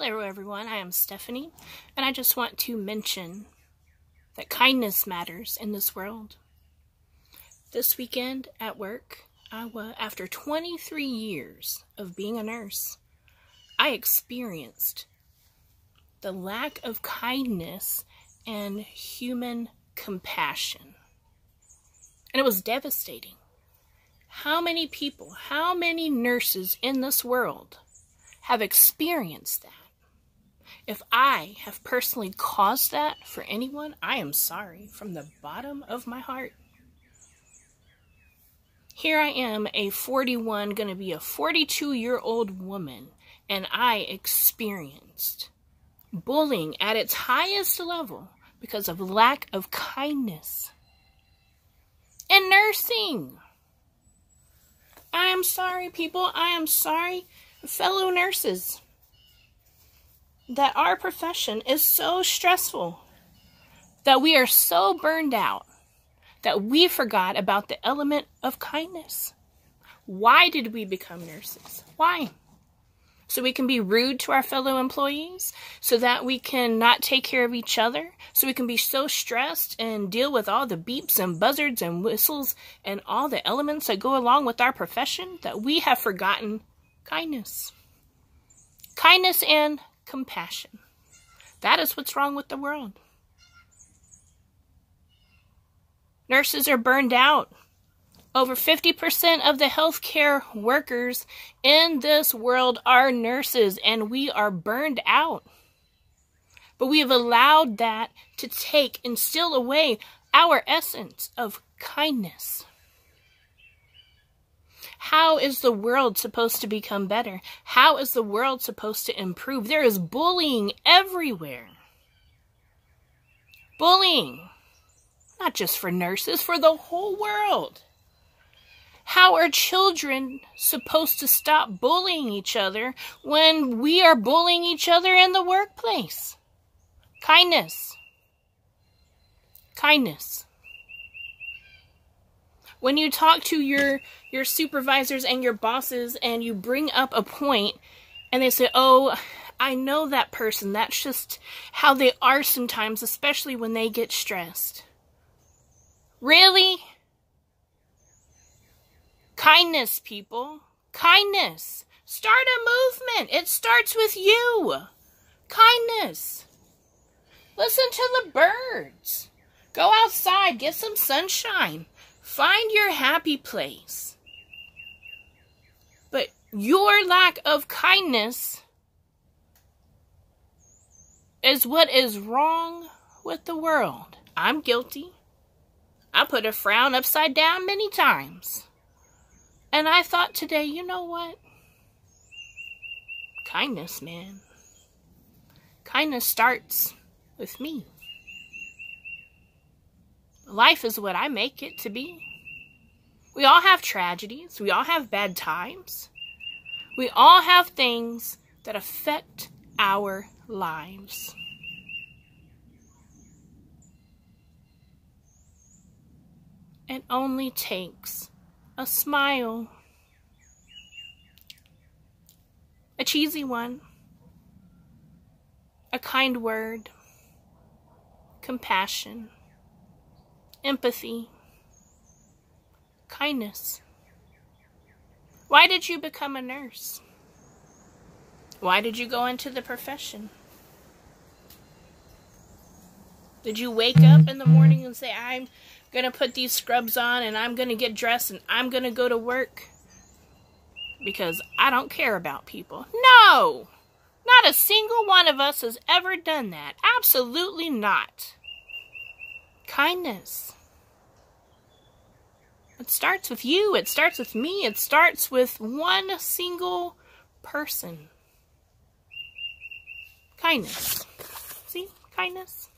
Hello everyone, I am Stephanie, and I just want to mention that kindness matters in this world. This weekend at work, after 23 years of being a nurse, I experienced the lack of kindness and human compassion. And it was devastating. How many people, how many nurses in this world have experienced that? If I have personally caused that for anyone, I am sorry from the bottom of my heart. Here I am, a 41, going to be a 42-year-old woman, and I experienced bullying at its highest level because of lack of kindness. In nursing. I am sorry, people. I am sorry, fellow nurses, that our profession is so stressful, that we are so burned out, that we forgot about the element of kindness. Why did we become nurses? Why? So we can be rude to our fellow employees? So that we can not take care of each other? So we can be so stressed and deal with all the beeps and buzzards and whistles and all the elements that go along with our profession that we have forgotten kindness? Kindness and compassion. That is what's wrong with the world. Nurses are burned out. Over 50% of the healthcare workers in this world are nurses, and we are burned out. But we have allowed that to take and steal away our essence of kindness. How is the world supposed to become better? How is the world supposed to improve? There is bullying everywhere. Bullying. Not just for nurses, for the whole world. How are children supposed to stop bullying each other when we are bullying each other in the workplace? Kindness. Kindness. When you talk to your supervisors and your bosses and you bring up a point and they say, oh, I know that person. That's just how they are sometimes, especially when they get stressed. Really? Kindness, people. Kindness. Start a movement. It starts with you. Kindness. Listen to the birds. Go outside. Get some sunshine. Find your happy place. But your lack of kindness is what is wrong with the world. I'm guilty. I put a frown upside down many times. And I thought today, you know what? Kindness, man. Kindness starts with me. Life is what I make it to be. We all have tragedies. We all have bad times. We all have things that affect our lives. It only takes a smile. A cheesy one. A kind word. Compassion. Empathy. Kindness. Why did you become a nurse? Why did you go into the profession? Did you wake up in the morning and say, I'm going to put these scrubs on and I'm going to get dressed and I'm going to go to work because I don't care about people? No! Not a single one of us has ever done that. Absolutely not. Kindness. It starts with you. It starts with me. It starts with one single person. Kindness. See? Kindness.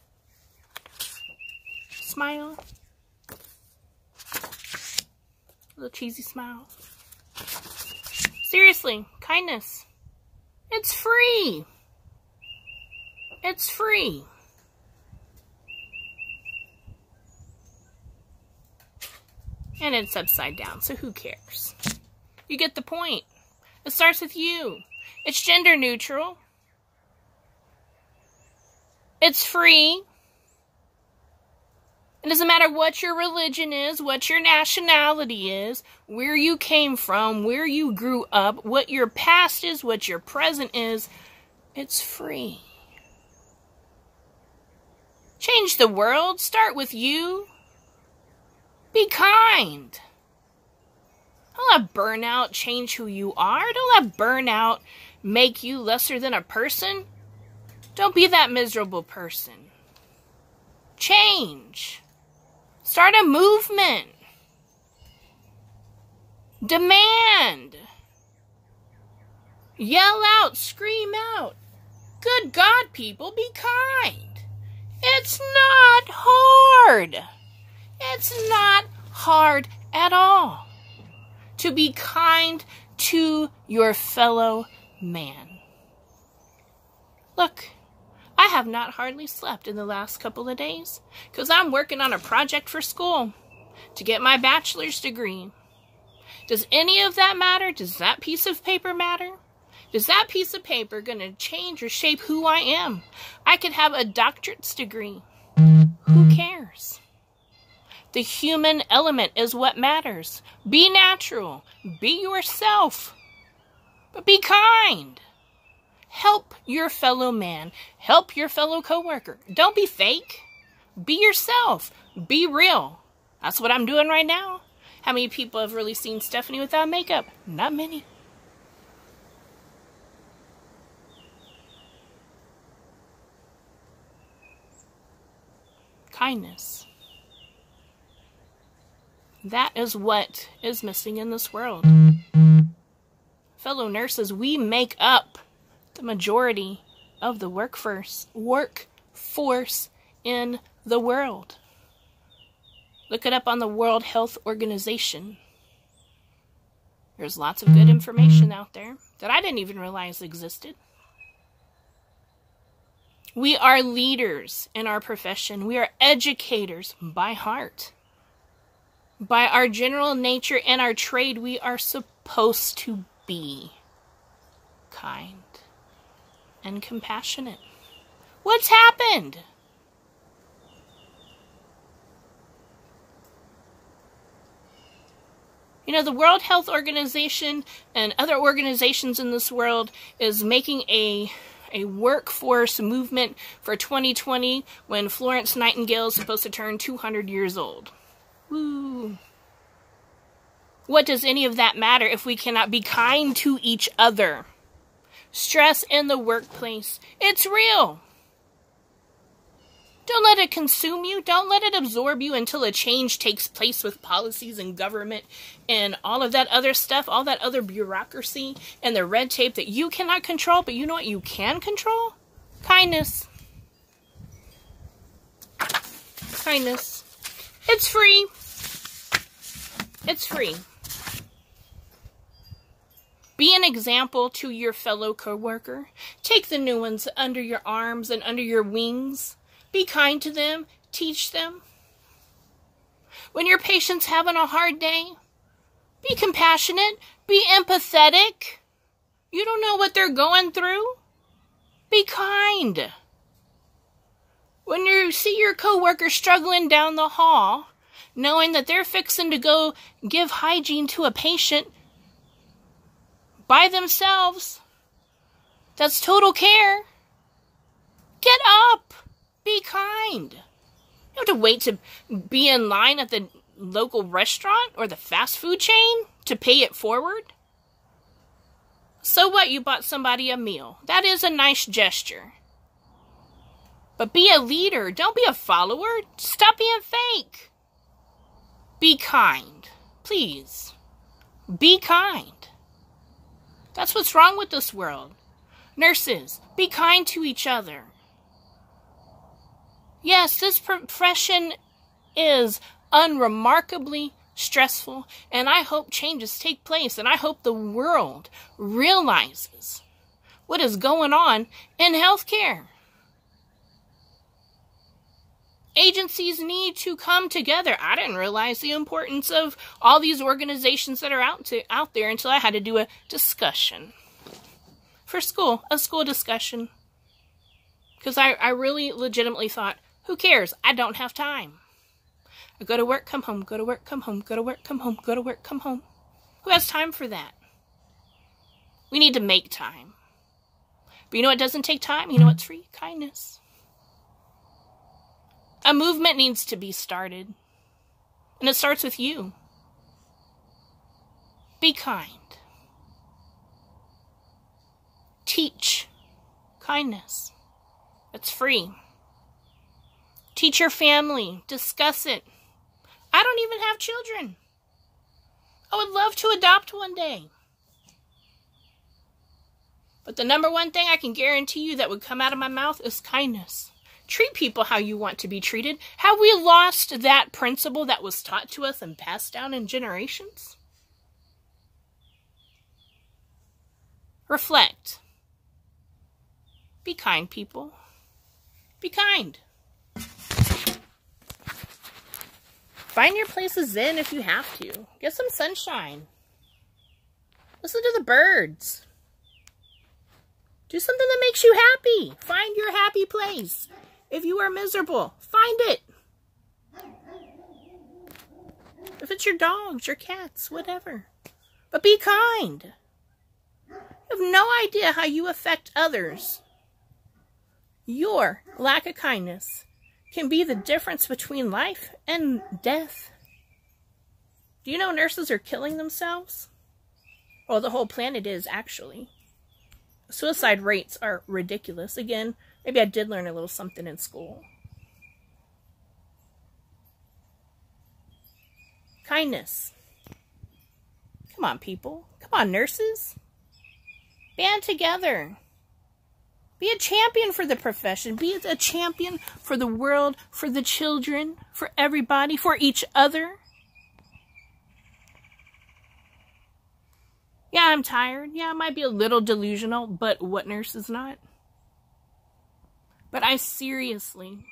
Smile. Little cheesy smile. Seriously, kindness. It's free. It's free. And it's upside down, so who cares? You get the point. It starts with you. It's gender neutral. It's free. It doesn't matter what your religion is, what your nationality is, where you came from, where you grew up, what your past is, what your present is. It's free. Change the world. Start with you. Be kind. Don't let burnout change who you are. Don't let burnout make you lesser than a person. Don't be that miserable person. Change. Start a movement. Demand. Yell out, scream out. Good God, people, be kind. It's not hard. It's not hard at all to be kind to your fellow man. Look, I have not hardly slept in the last couple of days because I'm working on a project for school to get my bachelor's degree. Does any of that matter? Does that piece of paper matter? Is that piece of paper going to change or shape who I am? I could have a doctorate's degree. Who cares? The human element is what matters. Be natural. Be yourself. But be kind. Help your fellow man. Help your fellow coworker. Don't be fake. Be yourself. Be real. That's what I'm doing right now. How many people have really seen Stephanie without makeup? Not many. Kindness. That is what is missing in this world. Fellow nurses, we make up the majority of the workforce in the world. Look it up on the World Health Organization. There's lots of good information out there that I didn't even realize existed. We are leaders in our profession. We are educators by heart. By our general nature and our trade, we are supposed to be kind and compassionate. What's happened? You know, the World Health Organization and other organizations in this world is making a workforce movement for 2020 when Florence Nightingale is supposed to turn 200 years old. Woo. What does any of that matter if we cannot be kind to each other? Stress in the workplace. It's real. Don't let it consume you. Don't let it absorb you until a change takes place with policies and government and all of that other stuff, all that other bureaucracy and the red tape that you cannot control. But you know what you can control? Kindness. Kindness. It's free. It's free. Be an example to your fellow coworker. Take the new ones under your arms and under your wings. Be kind to them. Teach them. When your patient's having a hard day, be compassionate. Be empathetic. You don't know what they're going through. Be kind. When you see your coworker struggling down the hall, knowing that they're fixing to go give hygiene to a patient by themselves, that's total care. Get up. Be kind. You don't have to wait to be in line at the local restaurant or the fast food chain to pay it forward. So what? You bought somebody a meal. That is a nice gesture. But be a leader. Don't be a follower. Stop being fake. Be kind. Please. Be kind. That's what's wrong with this world. Nurses, be kind to each other. Yes, this profession is unremarkably stressful, and I hope changes take place, and I hope the world realizes what is going on in healthcare. Agencies need to come together. I didn't realize the importance of all these organizations that are out there until I had to do a discussion for school, a school discussion. Because I really legitimately thought, who cares? I don't have time. I go to work, come home, go to work, come home, go to work, come home, go to work, come home. Who has time for that? We need to make time. But you know what doesn't take time? You know what's free? Kindness. A movement needs to be started. And it starts with you. Be kind. Teach kindness. It's free. Teach your family. Discuss it. I don't even have children. I would love to adopt one day. But the number one thing I can guarantee you that would come out of my mouth is kindness. Treat people how you want to be treated. Have we lost that principle that was taught to us and passed down in generations? Reflect. Be kind, people. Be kind. Find your place of zen if you have to. Get some sunshine. Listen to the birds. Do something that makes you happy. Find your happy place. If you are miserable, find it. If it's your dogs, your cats, whatever. But be kind. You have no idea how you affect others. Your lack of kindness can be the difference between life and death. Do you know nurses are killing themselves? Well, the whole planet is, actually. Suicide rates are ridiculous. Again, maybe I did learn a little something in school. Kindness. Come on, people. Come on, nurses. Band together. Be a champion for the profession. Be a champion for the world, for the children, for everybody, for each other. Yeah, I'm tired. Yeah, I might be a little delusional, but what nurse is not? But I seriously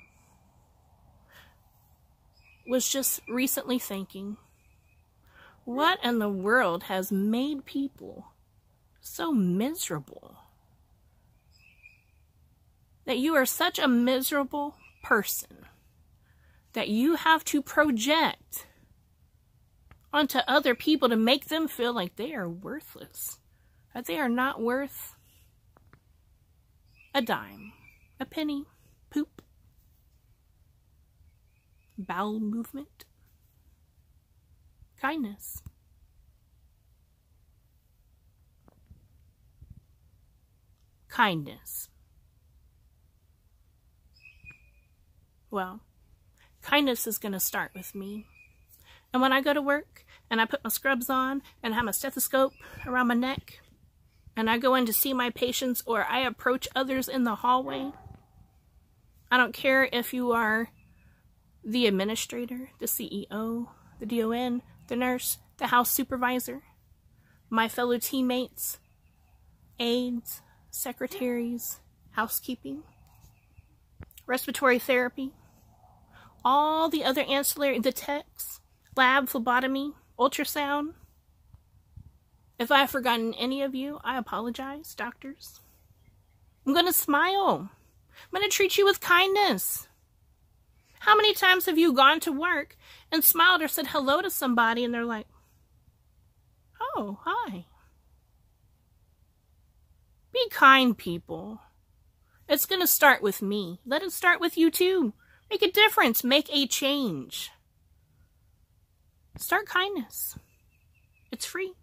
was just recently thinking, what in the world has made people so miserable? That you are such a miserable person that you have to project onto other people to make them feel like they are worthless, that they are not worth a dime, a penny, poop, bowel movement, kindness. Kindness. Well, kindness is going to start with me. And when I go to work and I put my scrubs on and have my stethoscope around my neck and I go in to see my patients or I approach others in the hallway, I don't care if you are the administrator, the CEO, the DON, the nurse, the house supervisor, my fellow teammates, aides, secretaries, housekeeping, respiratory therapy, all the other ancillary, the techs, lab, phlebotomy, ultrasound. If I've forgotten any of you, I apologize, doctors. I'm going to smile. I'm going to treat you with kindness. How many times have you gone to work and smiled or said hello to somebody and they're like, oh, hi. Be kind, people. It's going to start with me. Let it start with you too. Make a difference. Make a change. Start kindness. It's free.